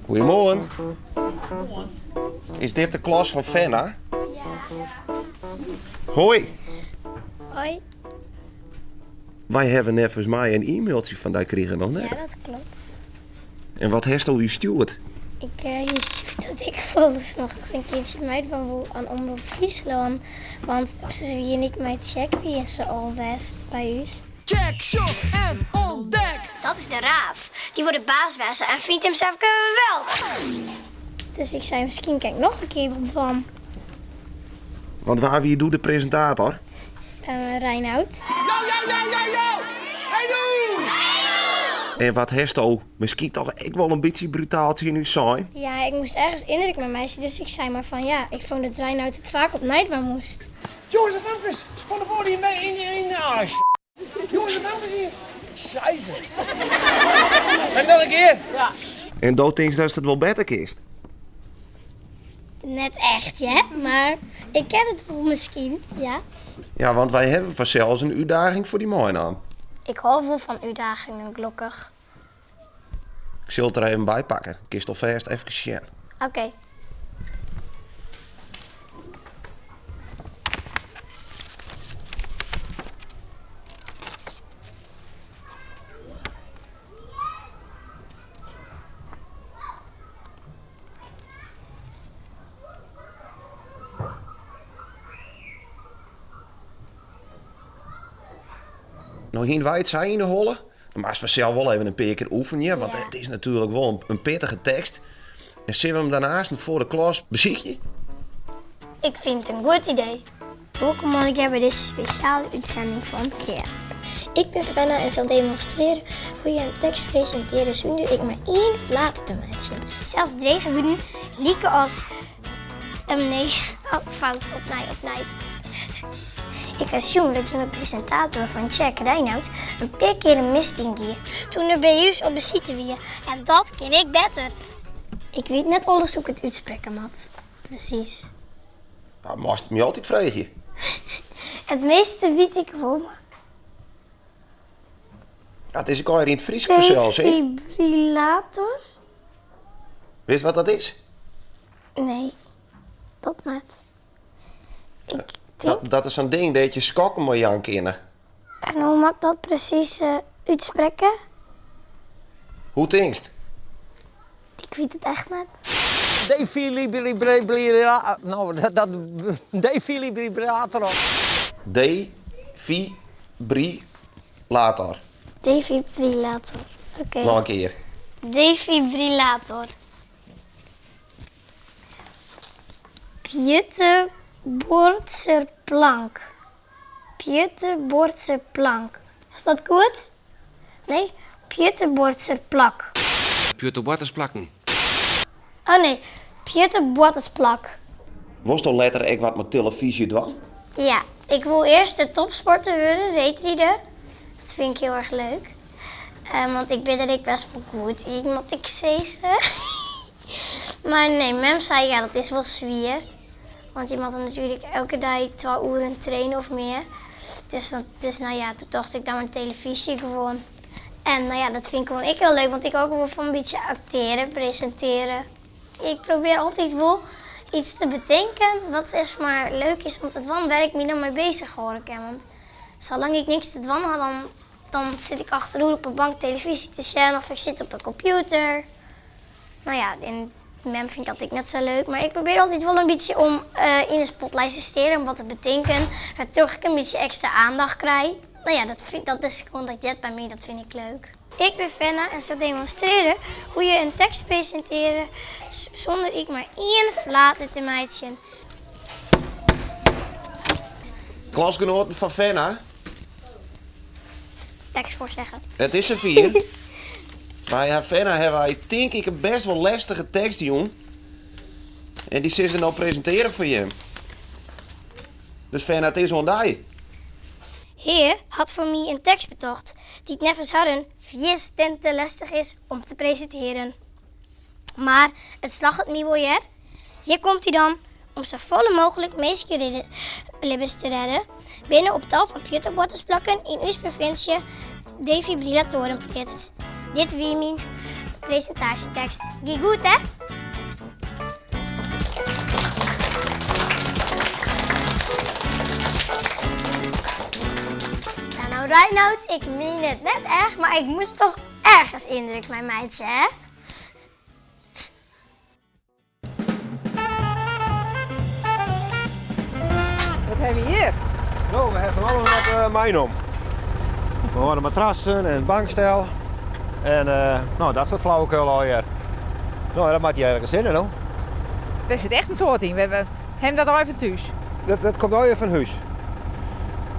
Goedemorgen. Is dit de klas van Fenna? Ja. Hoi. Hoi. Wij hebben net volgens mij een e-mailtje van die kregen nog net. Ja, dat klopt. En wat heeft u gestuurd? Je ziet dat ik volgens nog eens een keertje meid van wil aan Omroep Friesland. Want ze wie en ik mij check wie is ze al best bij u. Check, shop en ontdek! Dat is de Raaf. Die wordt de baas wezen en vindt hem zelf geweldig. Dus ik zei misschien kijk nog een keer wat van. Want wie doet de presentator? Reinoud. Yo! Hey doe! En wat heeft u misschien toch echt wel een beetje brutaaltje in uw zijn? Ja, ik moest ergens indruk met meisje, dus ik zei maar van ja, ik vond dat Reinoud het vaak op Nijdbaan moest. Jongens en dames, van de voor die mee in de as. Jongens en dames hier. Scheisse. En nog een keer. Ja. En dood denkt dat het wel beter is. Net echt, hè? Maar ik ken het wel misschien, ja. Ja, want wij hebben vanzelfs een uitdaging voor die mooie aan. Ik hou wel van uitdagingen, gelukkig. Ik zal het er even bij pakken. Kist alvast even zien. Oké. Nou, hier wij het zijn in de holle. Dan mag je zelf wel even een paar keer oefenen. Want Ja. het is natuurlijk wel een pittige tekst. En zullen we hem daarnaast voor de klas bezieken? Ik vind het een goed idee. Welkom morgen bij deze speciale uitzending van Theater. Ik ben Fenna en zal demonstreren hoe je een tekst presenteert zonder ik maar één flater te maken. Zelfs dregenwoeden lieken als nee, fout, opnieuw. Ik assume dat je een presentator van Check Reinoud een paar keer een mist ingeeft toen er bij u op bezitten wie. En dat ken ik beter. Ik weet net alles hoe ik het uitspreken moet. Precies. Nou, moest het me altijd vragen. Het meeste weet ik wel. Ja, het is ook alweer in het Fries vanzelfs, hè? Defibrillator? Weet je wat dat is? Nee, dat net. Ik denk... Dat is zo'n ding dat je skokken moet aan kennen. En hoe mag ik dat precies uitspreken? Hoe denkst? Ik weet het echt net. Defibrillator. Nou, defibrillator. Defibrillator. Defibrillator. Oké. Nog een keer. Defibrillator. Pieterboortse plank. Pieterboortse plank. Is dat goed? Nee, Pieterboortse plak. Pieter Botters plakken. Oh nee, Pieterboortse plak. Was dan letter ik wat met televisie doen? Ja, ik wil eerst de topsporter worden, reetrieden. Dat vind ik heel erg leuk. Want ik ben er best wel goed in, moet ik zeggen. Maar nee, mem zei ja, dat is wel zwier. Want je moet dan natuurlijk elke dag 2 uur trainen of meer. Dus nou ja, toen dacht ik dan mijn televisie gewoon. En nou ja, dat vind ik gewoon heel leuk, want ik ook wel van een beetje acteren, presenteren. Ik probeer altijd wel iets te bedenken wat is maar leuk is, omdat het wel werk me dan mee bezig houden kan. Want zolang ik niks te doen had, dan zit ik achterover op een bank televisie te zien of ik zit op een computer. Nou ja, en mem vindt dat ik net zo leuk, maar ik probeer altijd wel een beetje om in een spotlight te steren, om wat te bedenken, waardoor ik een beetje extra aandacht krijg. Nou ja, dat is gewoon dat jet bij mij, dat vind ik leuk. Ik ben Fenna en zal demonstreren hoe je een tekst presenteert zonder ik maar één flater te maken. Klasgenoten van Fenna. Tekst voorzeggen. Het is een 4. Maar ja, Fenna hebben wij denk ik een best wel lastige tekst, jong. En die zit ze nou presenteren voor je. Dus Fenna, het is wel die. Heer had voor mij een tekst betocht die het nevens hadden 4 te lastig is om te presenteren. Maar het slag het mij wel hier. Hier komt hij dan om zo volle mogelijk meisjeslibbes te redden. Binnen op tal van Pieterboorters plakken in uw provincie defibrillatoren plaatst. Dit wie mijn presentatietekst. Gie goed, hè? Ja, nou, Reinoud, ik meen het net echt, maar ik moest toch ergens indruk, mijn meidje, hè? Wat hebben we hier? Nou, we hebben van alles wat meenom. We hadden matrassen en bankstel. En nou, dat soort flauwekul al hier. Nou, dat maakt je ergens zin in, hoor. Er zit echt een soort in. We hebben dat al even thuis. Dat komt al even van huis.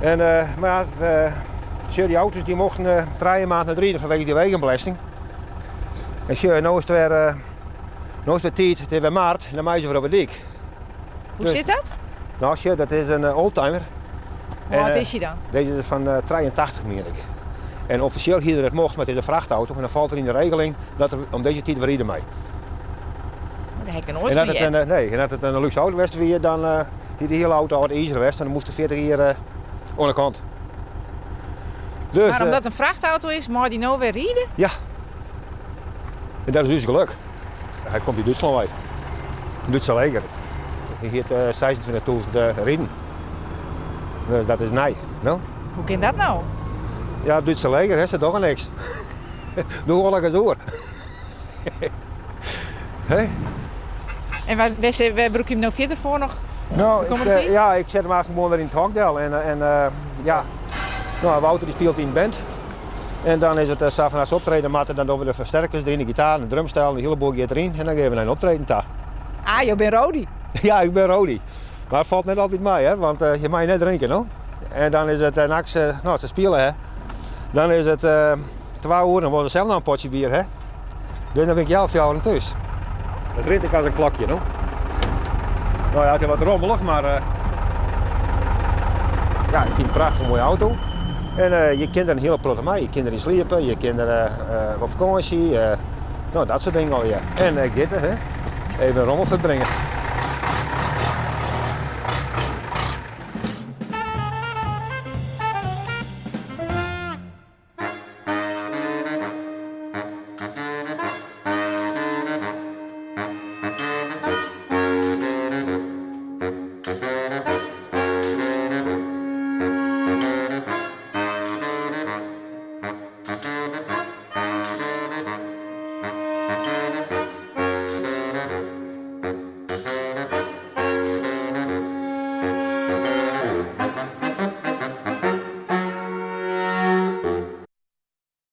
En, maar ja, die auto's die mochten 3 maanden naar 3 vanwege die wegenbelasting. En nu is het weer, nou is het tijd, het is weer maart, en dan mag je voor op het dik. Hoe zit dat? Nou, sure, dat is een oldtimer. Hoe oud is hij dan? Deze is van 83, meen ik. En officieel hier het mocht, maar het is een vrachtauto. En dan valt er in de regeling dat er om deze tijd weer rijden mee. Dat heb ik nooit En dat het vergeten. nee, en dat het een luxe auto was weer, dan die de hele auto uit ijzer was, dan moest er 40 hier aan de kant. Dus, Maar omdat het een vrachtauto is, mag die nou weer rijden? ja. En dat is dus geluk. Hij komt in Duitsland uit. Duitse leger. Hij heeft 26.000 rijden. Dus dat is nee. No? Hoe kan dat nou? Ja, het Duitse leger is er toch niks. Doe wel eens hoor. Hey? En waar broek je hem nou verder voor nog? Nou, Kom maar zien. ja, ik zet hem eigenlijk gewoon weer in het hokdel. En ja, nou, Wouter die speelt in de band. En dan is het s'avonds optreden, maar dan doen we de versterkers erin, de gitaar, de drumstel, de hele boel gaat erin. En dan geven we een optreden daar. Ah, je bent Rodi. Ja, ik ben Rodi. Maar het valt net altijd mee, hè, want je mag je net drinken, no? En dan is het, nou, als ze spelen, hè, dan is het 2 uur en dan wordt zelf nog een potje bier, hè. Dus dan ben ik 11 jaar thuis. Dat rint ik als een klokje, no? Nou ja, het is wat rommelig, maar ja, ik vind het een prachtig mooie auto. En je kinderen een hele protte mee. Je kinderen sliepen, je kinderen op vakantie, nou dat soort dingen al, ja. En gitten, hè. Even een rommel verbrengen.